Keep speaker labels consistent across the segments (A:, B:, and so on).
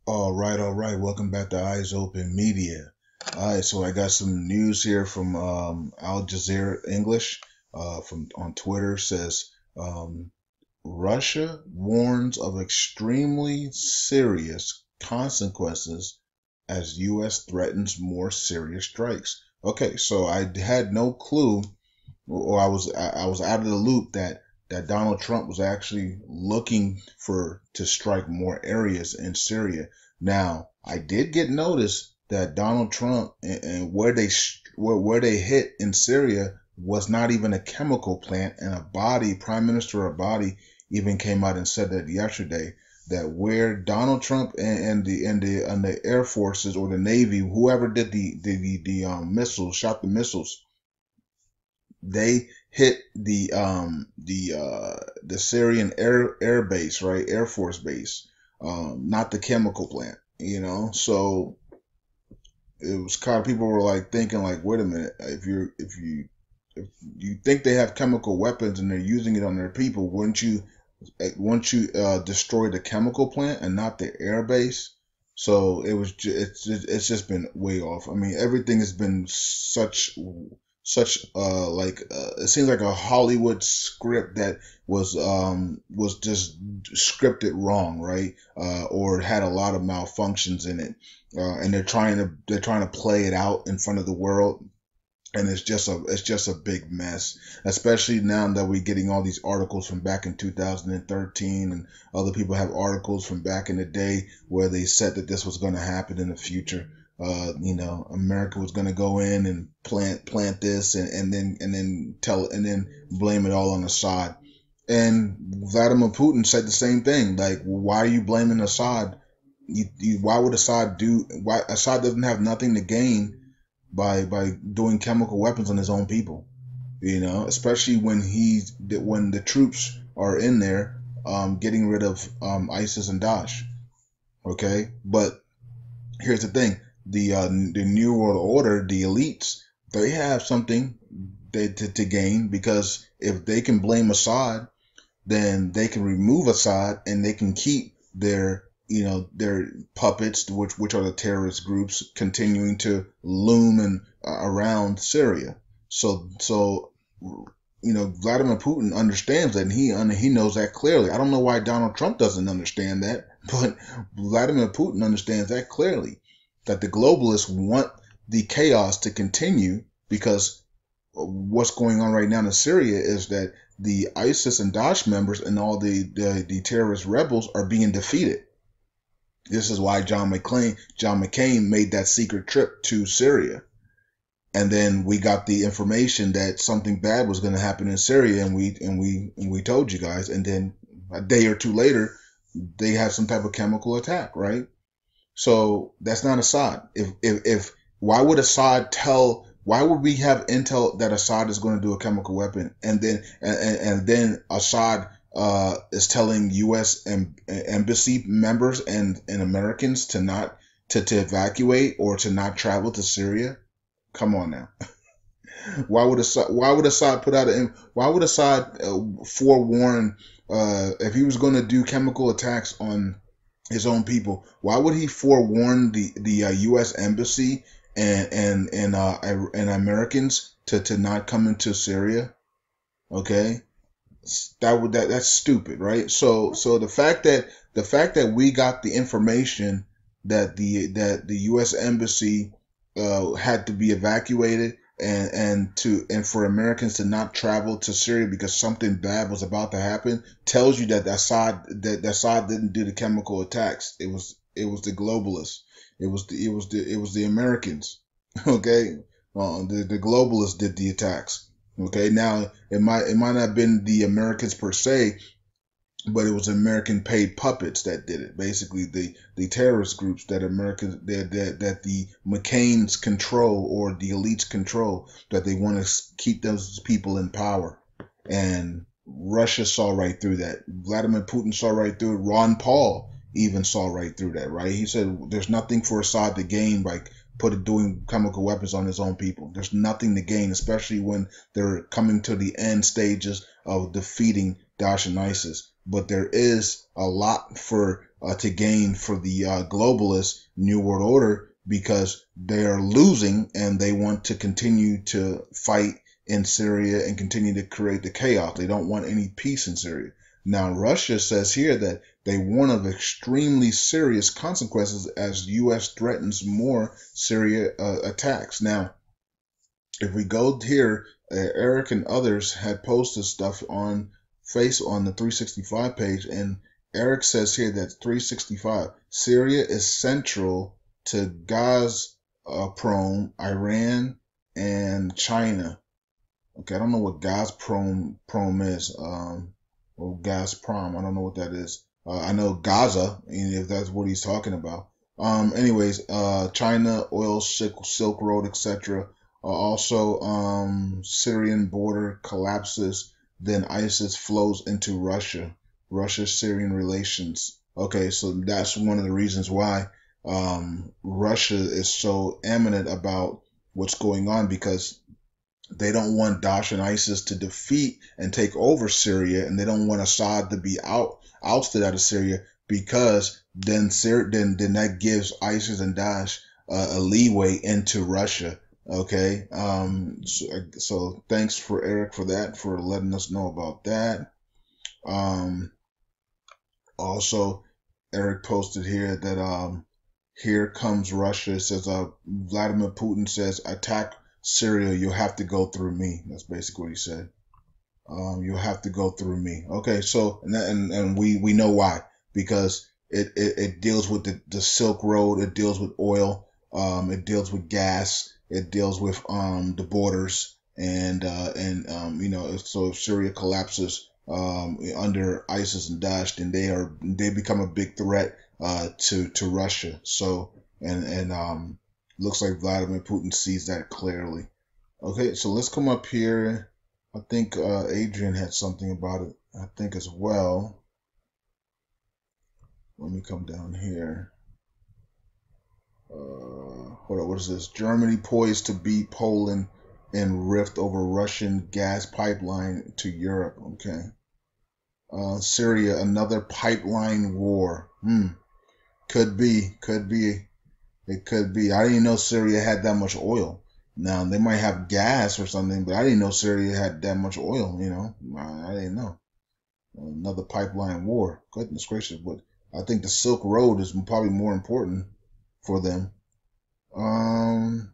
A: All right. Welcome back to Eyes Open Media. All right, so I got some news here from Al Jazeera English from on Twitter says Russia warns of extremely serious consequences as U.S. threatens more serious strikes. Okay, so I had no clue, or I was out of the loop that Donald Trump was actually looking for to strike more areas in Syria. Now, I did get notice that Donald Trump and where they hit in Syria was not even a chemical plant, and a body, Prime Minister Abadi, even came out and said that yesterday that where Donald Trump and the Air Forces or the Navy, whoever did the missiles, shot the missiles, they hit the Syrian air base, right? Air Force base, not the chemical plant, So it was kind of, people were like thinking like, wait a minute, if you think they have chemical weapons and they're using it on their people, wouldn't you destroy the chemical plant and not the air base? So it's just been way off. I mean, everything has been such it seems like a Hollywood script that was just scripted wrong, right? Or had a lot of malfunctions in it. And they're trying to play it out in front of the world, and it's just a big mess, especially now that we're getting all these articles from back in 2013, and other people have articles from back in the day where they said that this was going to happen in the future. America was going to go in and plant this, and then blame it all on Assad. And Vladimir Putin said the same thing. Like, why are you blaming Assad? Why would Assad do? Why Assad doesn't have nothing to gain by doing chemical weapons on his own people, especially when the troops are in there, getting rid of ISIS and Daesh. Okay, but here's the thing: the New World Order, the elites, they have something to gain, because if they can blame Assad, then they can remove Assad and they can keep their puppets, which are the terrorist groups, continuing to loom and around Syria. So Vladimir Putin understands that, and he knows that clearly. I don't know why Donald Trump doesn't understand that, but Vladimir Putin understands that clearly, that the globalists want the chaos to continue, because what's going on right now in Syria is that the ISIS and Daesh members and all the terrorist rebels are being defeated. This is why John McCain made that secret trip to Syria. And then we got the information that something bad was going to happen in Syria, and we told you guys. And then a day or two later, they had some type of chemical attack, right? So that's not Assad. If why would we have intel that Assad is going to do a chemical weapon, and then Assad is telling U.S. embassy members and Americans to evacuate or to not travel to Syria? Come on now. Why would Assad forewarn, if he was going to do chemical attacks on his own people? Why would he forewarn the U.S. embassy and Americans to not come into Syria? Okay, that's stupid, right? So the fact that we got the information that the U.S. embassy had to be evacuated, and for Americans to not travel to Syria because something bad was about to happen, tells you that Assad didn't do the chemical attacks. It was the globalists. It was the Americans. Okay, the globalists did the attacks. Okay, now it might not have been the Americans per se, but it was American paid puppets that did it. Basically, the terrorist groups that the McCain's control, or the elites control, that they want to keep those people in power. And Russia saw right through that. Vladimir Putin saw right through it. Ron Paul even saw right through that. Right? He said there's nothing for Assad to gain by doing chemical weapons on his own people. There's nothing to gain, especially when they're coming to the end stages of defeating Daesh and ISIS. but there is a lot for to gain for the globalist New World Order, because they are losing and they want to continue to fight in Syria and continue to create the chaos. They don't want any peace in Syria. Now, Russia says here that they warn of extremely serious consequences as the U.S. threatens more Syria attacks. Now, if we go here, Eric and others had posted stuff on the 365 page, and Eric says here that 365 Syria is central to Gazprom, Iran, and China. Okay, I don't know what Gazprom is, or Gazprom. I don't know what that is. I know Gaza, if that's what he's talking about. Anyways, China, oil, Silk Road, etc. Also, Syrian border collapses, then ISIS flows into Russia. Russia-Syrian relations. Okay, so that's one of the reasons why Russia is so eminent about what's going on, because they don't want Daesh and ISIS to defeat and take over Syria, and they don't want Assad to be ousted out of Syria, because then that gives ISIS and Daesh a leeway into Russia. Okay, so thanks for Eric for that, for letting us know about that. Also, Eric posted here that here comes Russia. It says Vladimir Putin says, attack Syria, you'll have to go through me. That's basically what he said. You'll have to go through me. Okay, so and we know why, because it deals with the Silk Road, it deals with oil, it deals with gas, it deals with the borders, and so if Syria collapses under ISIS and Daesh, then they become a big threat to Russia. So and looks like Vladimir Putin sees that clearly. Okay, so let's come up here. I think Adrian had something about it, I think, as well. Let me come down here. Hold on, what is this? Germany poised to beat Poland in rift over Russian gas pipeline to Europe. Okay. Syria, another pipeline war. Could be. It could be. I didn't know Syria had that much oil. Now, they might have gas or something, but I didn't know Syria had that much oil, I didn't know. Another pipeline war. Goodness gracious. But I think the Silk Road is probably more important for them. And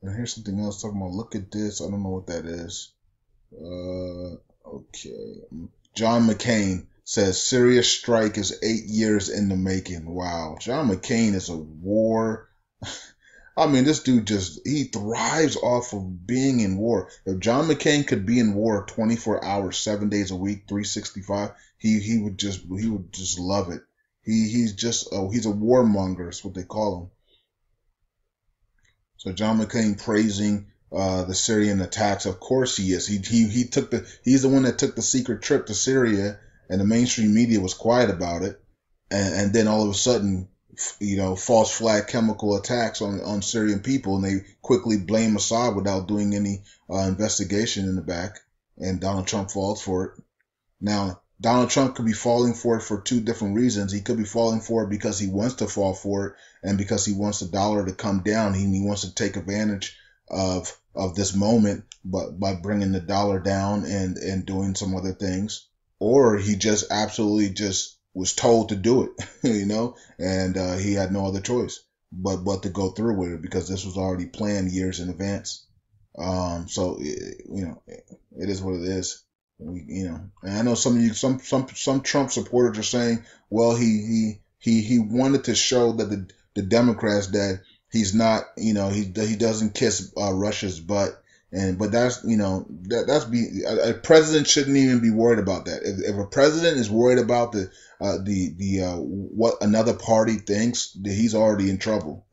A: here's something else talking about, look at this. I don't know what that is. Okay. John McCain says Syria strike is 8 years in the making. Wow. John McCain is a war. I mean, this dude he thrives off of being in war. If John McCain could be in war 24 hours, 7 days a week, 365, he would just love it. He's a warmonger, is what they call him. So John McCain praising the Syrian attacks. Of course he is. He's the one that took the secret trip to Syria, and the mainstream media was quiet about it. And then all of a sudden, false flag chemical attacks on Syrian people, and they quickly blame Assad without doing any investigation in the back, and Donald Trump falls for it. Now, Donald Trump could be falling for it for two different reasons. He could be falling for it because he wants to fall for it, and because he wants the dollar to come down. He wants to take advantage of this moment, but by bringing the dollar down and doing some other things. Or he just absolutely just was told to do it, and he had no other choice but to go through with it, because this was already planned years in advance. So it is what it is. And I know some Trump supporters are saying, well, he wanted to show that the Democrats that he's not, he doesn't kiss Russia's butt. But that's, a president shouldn't even be worried about that. If a president is worried about what another party thinks, then he's already in trouble.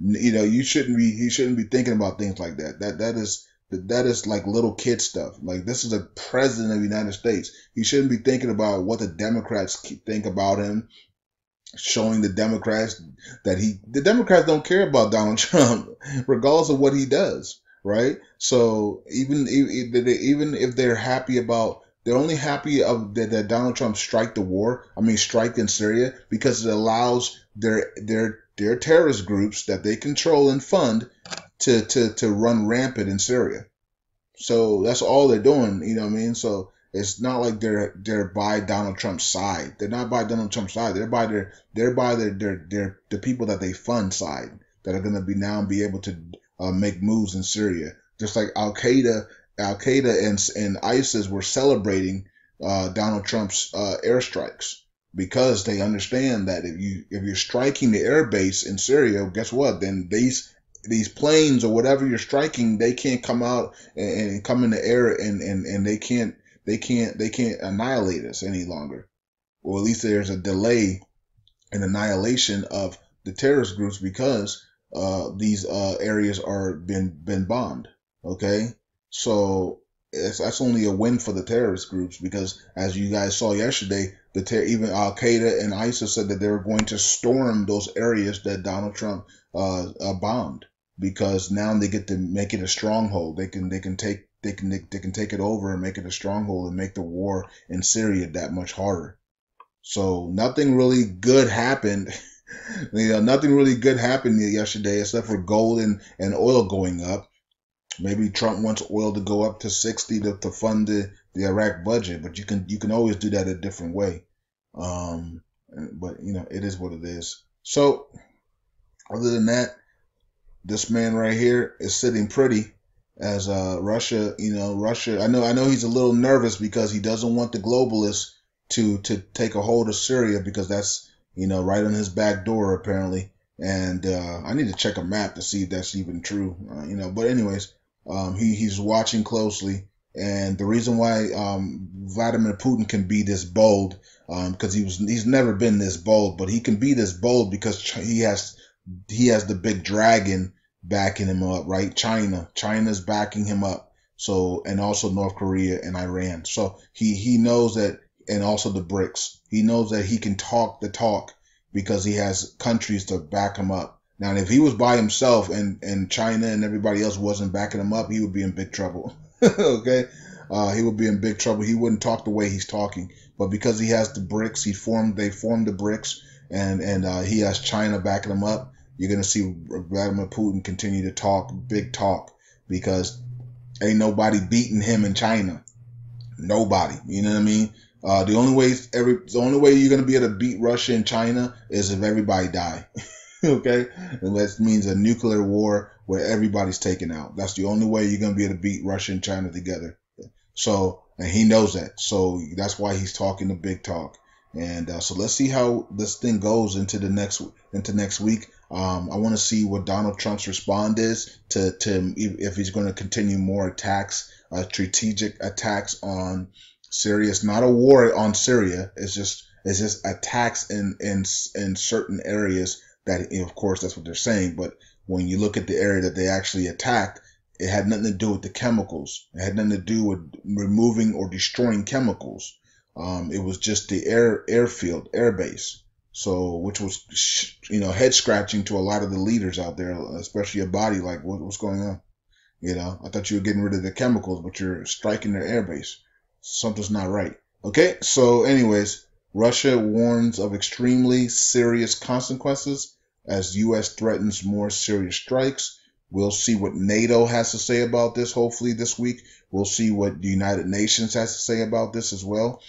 A: He shouldn't be thinking about things like that. That is like little kid stuff. Like, this is a president of the United States. He shouldn't be thinking about what the Democrats think about him, showing the Democrats that the Democrats don't care about Donald Trump, regardless of what he does. Right. So even if they're happy about They're only happy of that Donald Trump strike in Syria because it allows their terrorist groups that they control and fund to run rampant in Syria. So that's all they're doing, you know what I mean? So it's not like they're by Donald Trump's side. They're not by Donald Trump's side. They're by the people that they fund side that are going to be able to make moves in Syria. Just like Al Qaeda and ISIS were celebrating Donald Trump's airstrikes because they understand that if you're striking the air base in Syria, guess what? Then these planes or whatever you're striking, they can't come out and come in the air and they can't annihilate us any longer. Or at least there's a delay in annihilation of the terrorist groups because these areas are been bombed. Okay, so that's only a win for the terrorist groups because, as you guys saw yesterday, even Al Qaeda and ISIS said that they were going to storm those areas that Donald Trump bombed because now they get to make it a stronghold. They can take it over and make it a stronghold and make the war in Syria that much harder. So nothing really good happened. Nothing really good happened yesterday except for gold and oil going up. Maybe Trump wants oil to go up to 60 to fund the Iraq budget, but you can always do that a different way. But it is what it is. So other than that, this man right here is sitting pretty as Russia. Russia. I know he's a little nervous because he doesn't want the globalists to take a hold of Syria because that's right on his back door apparently. And I need to check a map to see if that's even true. But anyways. He's watching closely, and the reason why Vladimir Putin can be this bold, because he's never been this bold, but he can be this bold because he has the big dragon backing him up, right? China's backing him up. So, and also North Korea and Iran. So he knows that, and also the BRICS. He knows that he can talk the talk because he has countries to back him up. Now, if he was by himself and China and everybody else wasn't backing him up, he would be in big trouble. Okay? He would be in big trouble. He wouldn't talk the way he's talking. But because he has the BRICS, they formed the BRICS, and he has China backing him up, you're going to see Vladimir Putin continue to talk big talk because ain't nobody beating him in China. Nobody. You know what I mean? The only way you're going to be able to beat Russia and China is if everybody die. Okay, and that means a nuclear war where everybody's taken out. That's the only way you're gonna be able to beat Russia and China together. So, and he knows that. So that's why he's talking the big talk. And so let's see how this thing goes into next week. I want to see what Donald Trump's response is to if he's going to continue more attacks, strategic attacks on Syria. It's not a war on Syria. It's just attacks in certain areas. That, of course, that's what they're saying. But when you look at the area that they actually attacked, it had nothing to do with the chemicals. It had nothing to do with removing or destroying chemicals. It was just the airfield, air base. So, which was, head scratching to a lot of the leaders out there, especially a body like, what's going on? I thought you were getting rid of the chemicals, but you're striking their air base. Something's not right. Okay. So anyways, Russia warns of extremely serious consequences as U.S. threatens more serious strikes. We'll see what NATO has to say about this, hopefully this week. We'll see what the United Nations has to say about this as well.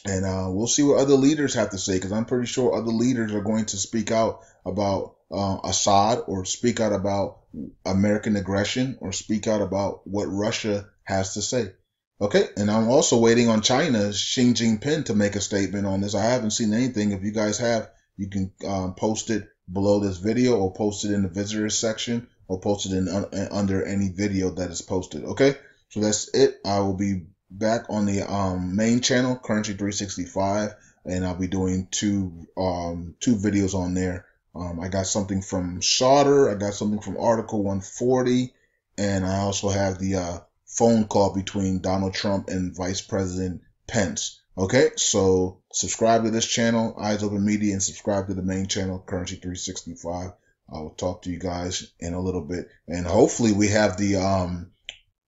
A: And we'll see what other leaders have to say, because I'm pretty sure other leaders are going to speak out about Assad, or speak out about American aggression, or speak out about what Russia has to say. Okay, and I'm also waiting on China's Xi Jinping to make a statement on this. I haven't seen anything. If you guys have, you can post it below this video, or post it in the visitors section, or post it under any video that is posted. Okay, so that's it. I will be back on the main channel, Currency 365, and I'll be doing two videos on there. I got something from Sauter, I got something from Article 140, and I also have the phone call between Donald Trump and Vice President Pence. Okay, so subscribe to this channel, Eyes Open Media, and subscribe to the main channel, Currency 365. I will talk to you guys in a little bit, and hopefully we have the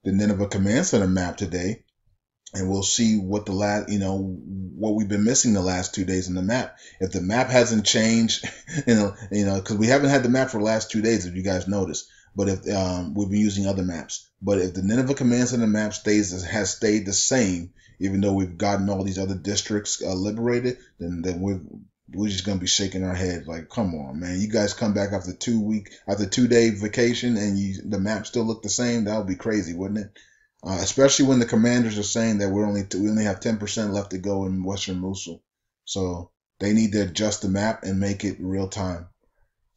A: Nineveh Command Center map today. and we'll see what the what we've been missing the last 2 days in the map. If the map hasn't changed, because we haven't had the map for the last 2 days, if you guys noticed. But if we've been using other maps, but if the Nineveh Commands in the map has stayed the same, even though we've gotten all these other districts liberated, then we're just gonna be shaking our head like, come on, man! You guys come back after 2 day vacation, and the map still look the same. That would be crazy, wouldn't it? Especially when the commanders are saying that we only have 10% left to go in Western Mosul, so they need to adjust the map and make it real time,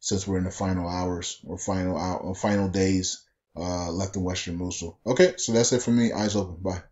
A: since we're in the final hours or final days left in Western Mosul. Okay, so that's it for me. Eyes open. Bye.